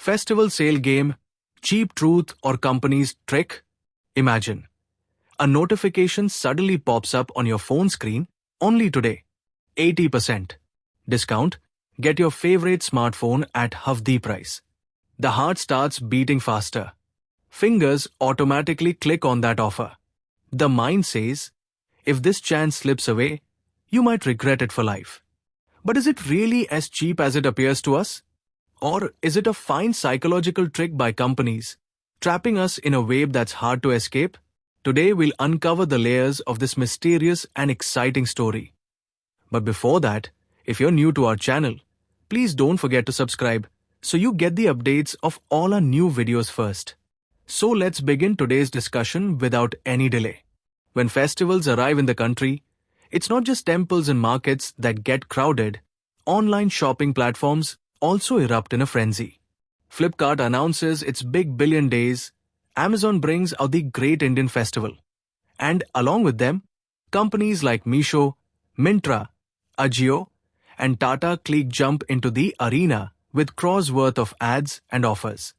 Festival sale game, cheap truth or company's trick? Imagine. A notification suddenly pops up on your phone screen only today. 80% discount. Get your favorite smartphone at half the price. The heart starts beating faster. Fingers automatically click on that offer. The mind says, if this chance slips away, you might regret it for life. But is it really as cheap as it appears to us? Or is it a fine psychological trick by companies, trapping us in a web that's hard to escape? Today we'll uncover the layers of this mysterious and exciting story. But before that, if you're new to our channel, please don't forget to subscribe so you get the updates of all our new videos first. So let's begin today's discussion without any delay. When festivals arrive in the country, it's not just temples and markets that get crowded. Online shopping platforms also erupt in a frenzy. Flipkart announces its big billion days. Amazon brings out the Great Indian Festival. And along with them, companies like Meesho, Myntra, AJIO, and Tata Click jump into the arena with crores worth of ads and offers.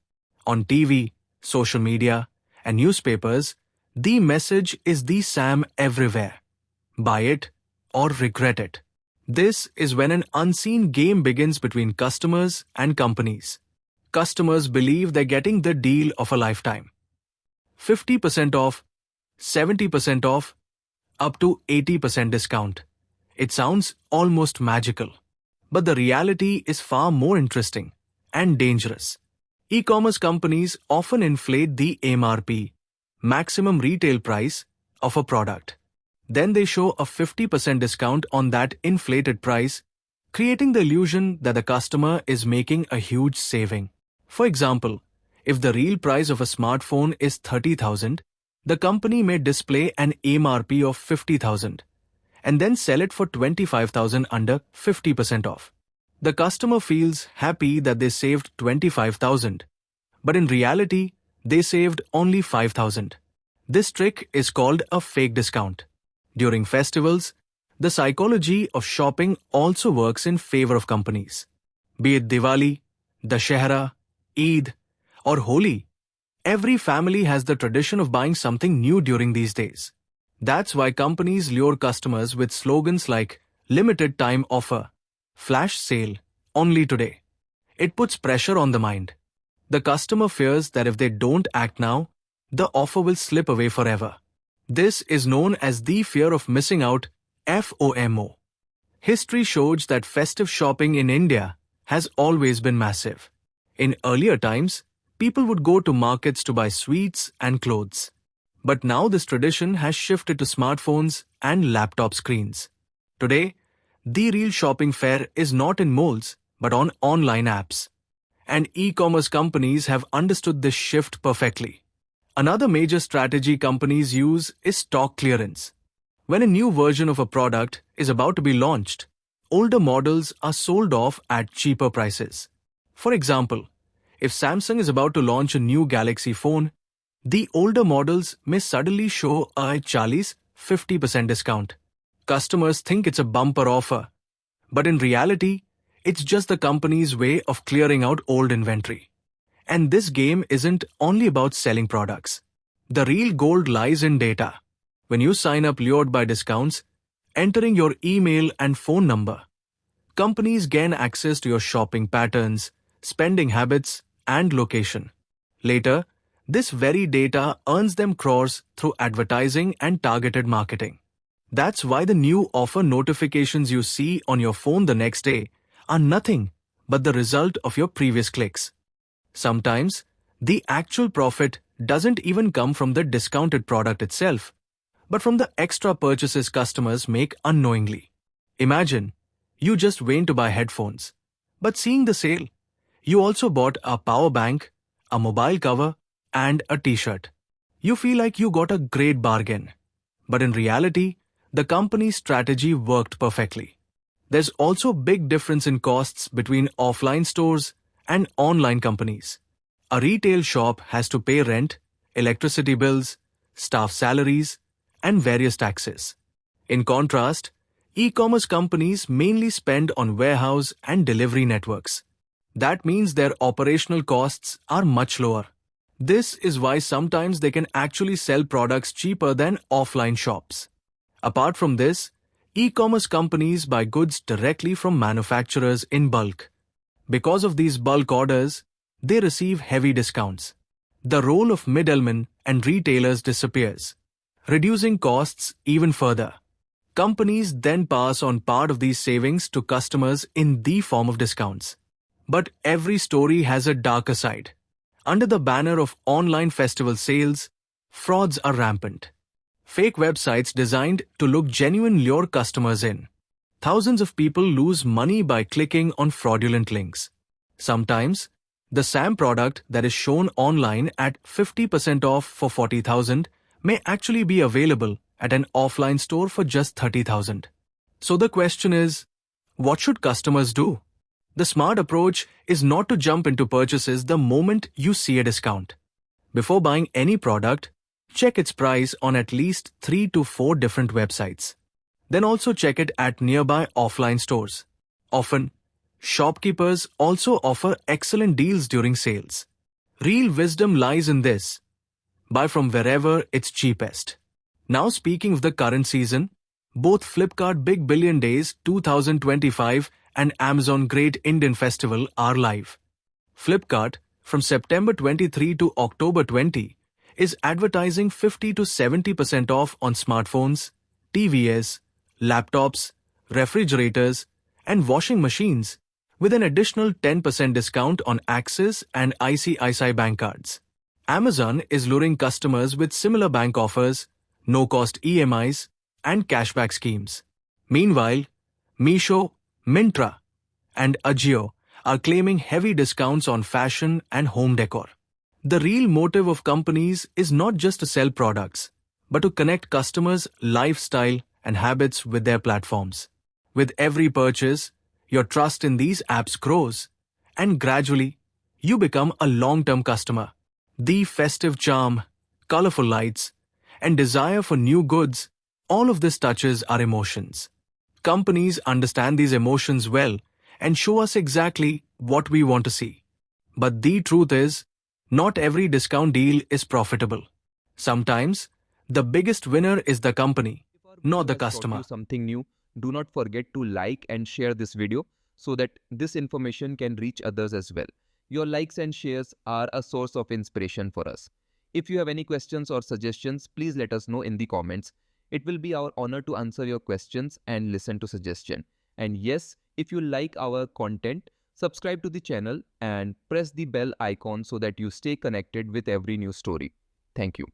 On TV, social media, and newspapers, the message is the same everywhere. Buy it or regret it. This is when an unseen game begins between customers and companies. Customers believe they're getting the deal of a lifetime. 50% off, 70% off, up to 80% discount. It sounds almost magical. But the reality is far more interesting and dangerous. E-commerce companies often inflate the MRP, maximum retail price, of a product. Then they show a 50% discount on that inflated price, creating the illusion that the customer is making a huge saving. For example, if the real price of a smartphone is 30,000, the company may display an MRP of 50,000 and then sell it for 25,000 under 50% off. The customer feels happy that they saved 25,000, but in reality, they saved only 5,000. This trick is called a fake discount. During festivals, the psychology of shopping also works in favor of companies. Be it Diwali, Dussehra, Eid, or Holi, every family has the tradition of buying something new during these days. That's why companies lure customers with slogans like limited time offer, flash sale, only today. It puts pressure on the mind. The customer fears that if they don't act now, the offer will slip away forever. This is known as the fear of missing out, FOMO. History shows that festive shopping in India has always been massive. In earlier times, people would go to markets to buy sweets and clothes. But now this tradition has shifted to smartphones and laptop screens. Today, the real shopping fair is not in malls, but on online apps. And e-commerce companies have understood this shift perfectly. Another major strategy companies use is stock clearance. When a new version of a product is about to be launched, older models are sold off at cheaper prices. For example, if Samsung is about to launch a new Galaxy phone, the older models may suddenly show a 50% discount. Customers think it's a bumper offer, but in reality, it's just the company's way of clearing out old inventory. And this game isn't only about selling products. The real gold lies in data. When you sign up lured by discounts, entering your email and phone number, companies gain access to your shopping patterns, spending habits, and location. Later, this very data earns them crores through advertising and targeted marketing. That's why the new offer notifications you see on your phone the next day are nothing but the result of your previous clicks. Sometimes, the actual profit doesn't even come from the discounted product itself, but from the extra purchases customers make unknowingly. Imagine, you just went to buy headphones, but seeing the sale, you also bought a power bank, a mobile cover, and a t-shirt. You feel like you got a great bargain. But in reality, the company's strategy worked perfectly. There's also a big difference in costs between offline stores and online companies. A retail shop has to pay rent, electricity bills, staff salaries, and various taxes. In contrast, e-commerce companies mainly spend on warehouse and delivery networks. That means their operational costs are much lower. This is why sometimes they can actually sell products cheaper than offline shops. Apart from this, e-commerce companies buy goods directly from manufacturers in bulk. Because of these bulk orders, they receive heavy discounts. The role of middlemen and retailers disappears, reducing costs even further. Companies then pass on part of these savings to customers in the form of discounts. But every story has a darker side. Under the banner of online festival sales, frauds are rampant. Fake websites designed to look genuine lure customers in. Thousands of people lose money by clicking on fraudulent links. Sometimes, the same product that is shown online at 50% off for 40,000 may actually be available at an offline store for just 30,000. So the question is, what should customers do? The smart approach is not to jump into purchases the moment you see a discount. Before buying any product, check its price on at least 3 to 4 different websites. Then also check it at nearby offline stores. Often, shopkeepers also offer excellent deals during sales. Real wisdom lies in this: buy from wherever it's cheapest. Now speaking of the current season, both Flipkart Big Billion Days 2025 and Amazon Great Indian Festival are live. Flipkart, from September 23 to October 20, is advertising 50 to 70% off on smartphones, TVs, laptops, refrigerators, and washing machines, with an additional 10% discount on Axis and ICICI bank cards. Amazon is luring customers with similar bank offers, no-cost EMIs, and cashback schemes. Meanwhile, Meesho, Myntra, and Ajio are claiming heavy discounts on fashion and home decor. The real motive of companies is not just to sell products, but to connect customers' lifestyle and habits with their platforms. With every purchase, your trust in these apps grows, and gradually, you become a long-term customer. The festive charm, colorful lights, and desire for new goods, all of this touches our emotions. Companies understand these emotions well and show us exactly what we want to see. But the truth is, not every discount deal is profitable. Sometimes, the biggest winner is the company, If our not video the has taught customer. you something new, do not forget to like and share this video so that this information can reach others as well. Your likes and shares are a source of inspiration for us. If you have any questions or suggestions, please let us know in the comments. It will be our honor to answer your questions and listen to suggestions. And yes, if you like our content, subscribe to the channel and press the bell icon so that you stay connected with every new story. Thank you.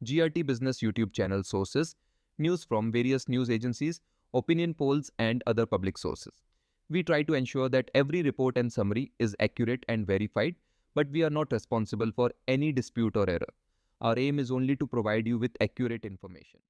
GRT Business YouTube channel sources: news from various news agencies, opinion polls, and other public sources. We try to ensure that every report and summary is accurate and verified, but we are not responsible for any dispute or error. Our aim is only to provide you with accurate information.